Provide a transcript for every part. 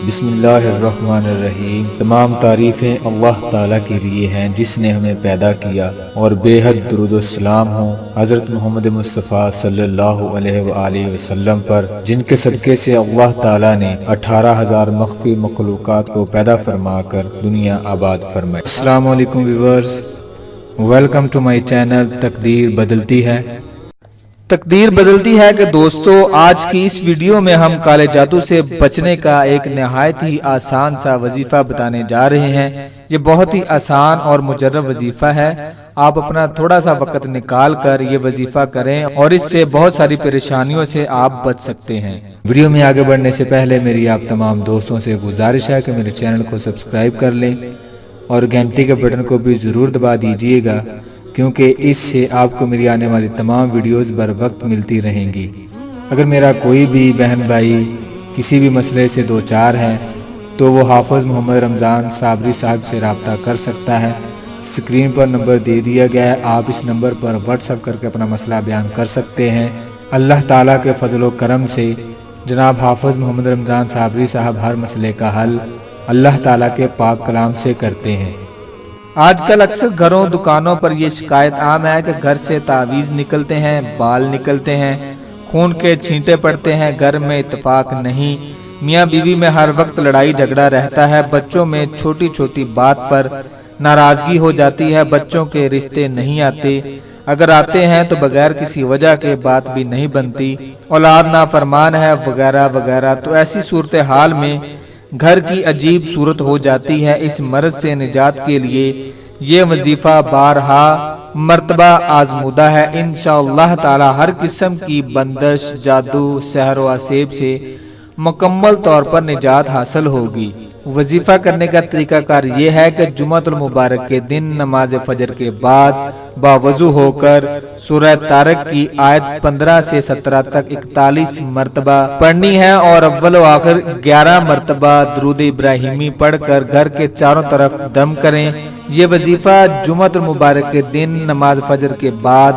بسم اللہ الرحمن الرحیم۔ تمام تعریفیں اللہ تعالیٰ کے لیے ہیں جس نے ہمیں پیدا کیا، اور بے حد درود و سلام ہوں حضرت محمد مصطفیٰ صلی اللہ علیہ وآلہ وسلم پر، جن کے صدقے سے اللہ تعالیٰ نے 18,000 مخفی مخلوقات کو پیدا فرما کر دنیا آباد فرمائی۔ السلام علیکم viewers, welcome to my channel تقدیر بدلتی ہے۔ تقدیر بدلتی ہے کہ دوستو، آج کی اس ویڈیو میں ہم کالے جادو سے بچنے کا ایک نہایت ہی آسان سا وظیفہ بتانے جا رہے ہیں۔ یہ بہت ہی آسان اور مجرب وظیفہ ہے۔ آپ اپنا تھوڑا سا وقت نکال کر یہ وظیفہ کریں اور اس سے بہت ساری پریشانیوں سے آپ بچ سکتے ہیں۔ ویڈیو میں آگے بڑھنے سے پہلے میری آپ تمام دوستوں سے گزارش ہے کہ میرے چینل کو سبسکرائب کر لیں اور گھنٹی کے بٹن کو بھی ضرور دبا دیجئے گا، کیونکہ اس سے آپ کو میری آنے والی تمام ویڈیوز بر وقت ملتی رہیں گی۔ اگر میرا کوئی بھی بہن بھائی کسی بھی مسئلے سے دوچار ہے تو وہ حافظ محمد رمضان صابری صاحب سے رابطہ کر سکتا ہے۔ اسکرین پر نمبر دے دیا گیا ہے، آپ اس نمبر پر واٹس ایپ کر کے اپنا مسئلہ بیان کر سکتے ہیں۔ اللہ تعالیٰ کے فضل و کرم سے جناب حافظ محمد رمضان صابری صاحب ہر مسئلے کا حل اللہ تعالیٰ کے پاک کلام سے کرتے ہیں۔ آج کل اکثر گھروں دکانوں پر یہ شکایت عام ہے کہ گھر سے تعویذ نکلتے ہیں، بال نکلتے ہیں، خون کے چھینٹے پڑتے ہیں، گھر میں اتفاق نہیں، میاں بیوی میں ہر وقت لڑائی جھگڑا رہتا ہے، بچوں میں چھوٹی چھوٹی بات پر ناراضگی ہو جاتی ہے، بچوں کے رشتے نہیں آتے، اگر آتے ہیں تو بغیر کسی وجہ کے بات بھی نہیں بنتی، اولاد نافرمان ہے وغیرہ وغیرہ۔ تو ایسی صورتحال میں گھر کی عجیب صورت ہو جاتی ہے۔ اس مرض سے نجات کے لیے یہ وظیفہ بارہا مرتبہ آزمودہ ہے۔ انشاءاللہ تعالی ہر قسم کی بندش، جادو، سحر و عصیب سے مکمل طور پر نجات حاصل ہوگی۔ وظیفہ کرنے کا طریقہ کار یہ ہے کہ جمعۃ المبارک کے دن نماز فجر کے بعد باوضو ہو کر سورہ طارق کی آیت 15 سے 17 تک 41 مرتبہ پڑھنی ہے اور اول و آخر 11 مرتبہ درود ابراہیمی پڑھ کر گھر کے چاروں طرف دم کریں۔ یہ وظیفہ جمعۃ المبارک کے دن نماز فجر کے بعد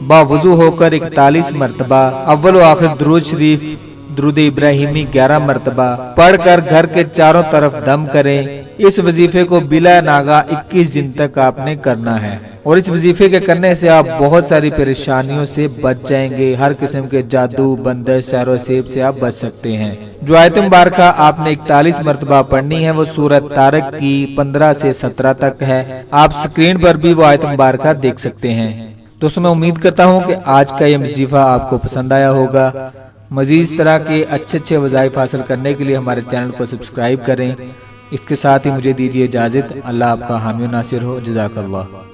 باوضو ہو کر 41 مرتبہ اول و آخر درود شریف درود ابراہیمی 11 مرتبہ پڑھ کر گھر کے چاروں طرف دم کریں۔ اس وظیفے کو بلا ناغہ 21 دن تک آپ نے کرنا ہے، اور اس وظیفے کے کرنے سے آپ بہت ساری پریشانیوں سے بچ جائیں گے۔ ہر قسم کے جادو، بندش، سحر و سیب سے آپ بچ سکتے ہیں۔ جو آیت مبارکہ آپ نے 41 مرتبہ پڑھنی ہے وہ سورہ طارق کی 15 سے 17 تک ہے۔ آپ سکرین پر بھی وہ آیت مبارکہ دیکھ سکتے ہیں۔ دوستوں، میں امید کرتا ہوں کہ آج کا یہ وظیفہ آپ کو پسند آیا ہوگا۔ مزید اس طرح کے اچھے وظائف حاصل کرنے کے لیے ہمارے چینل کو سبسکرائب کریں۔ اس کے ساتھ ہی مجھے دیجیے اجازت۔ اللہ آپ کا حامی و ناصر ہو۔ جزاک اللہ۔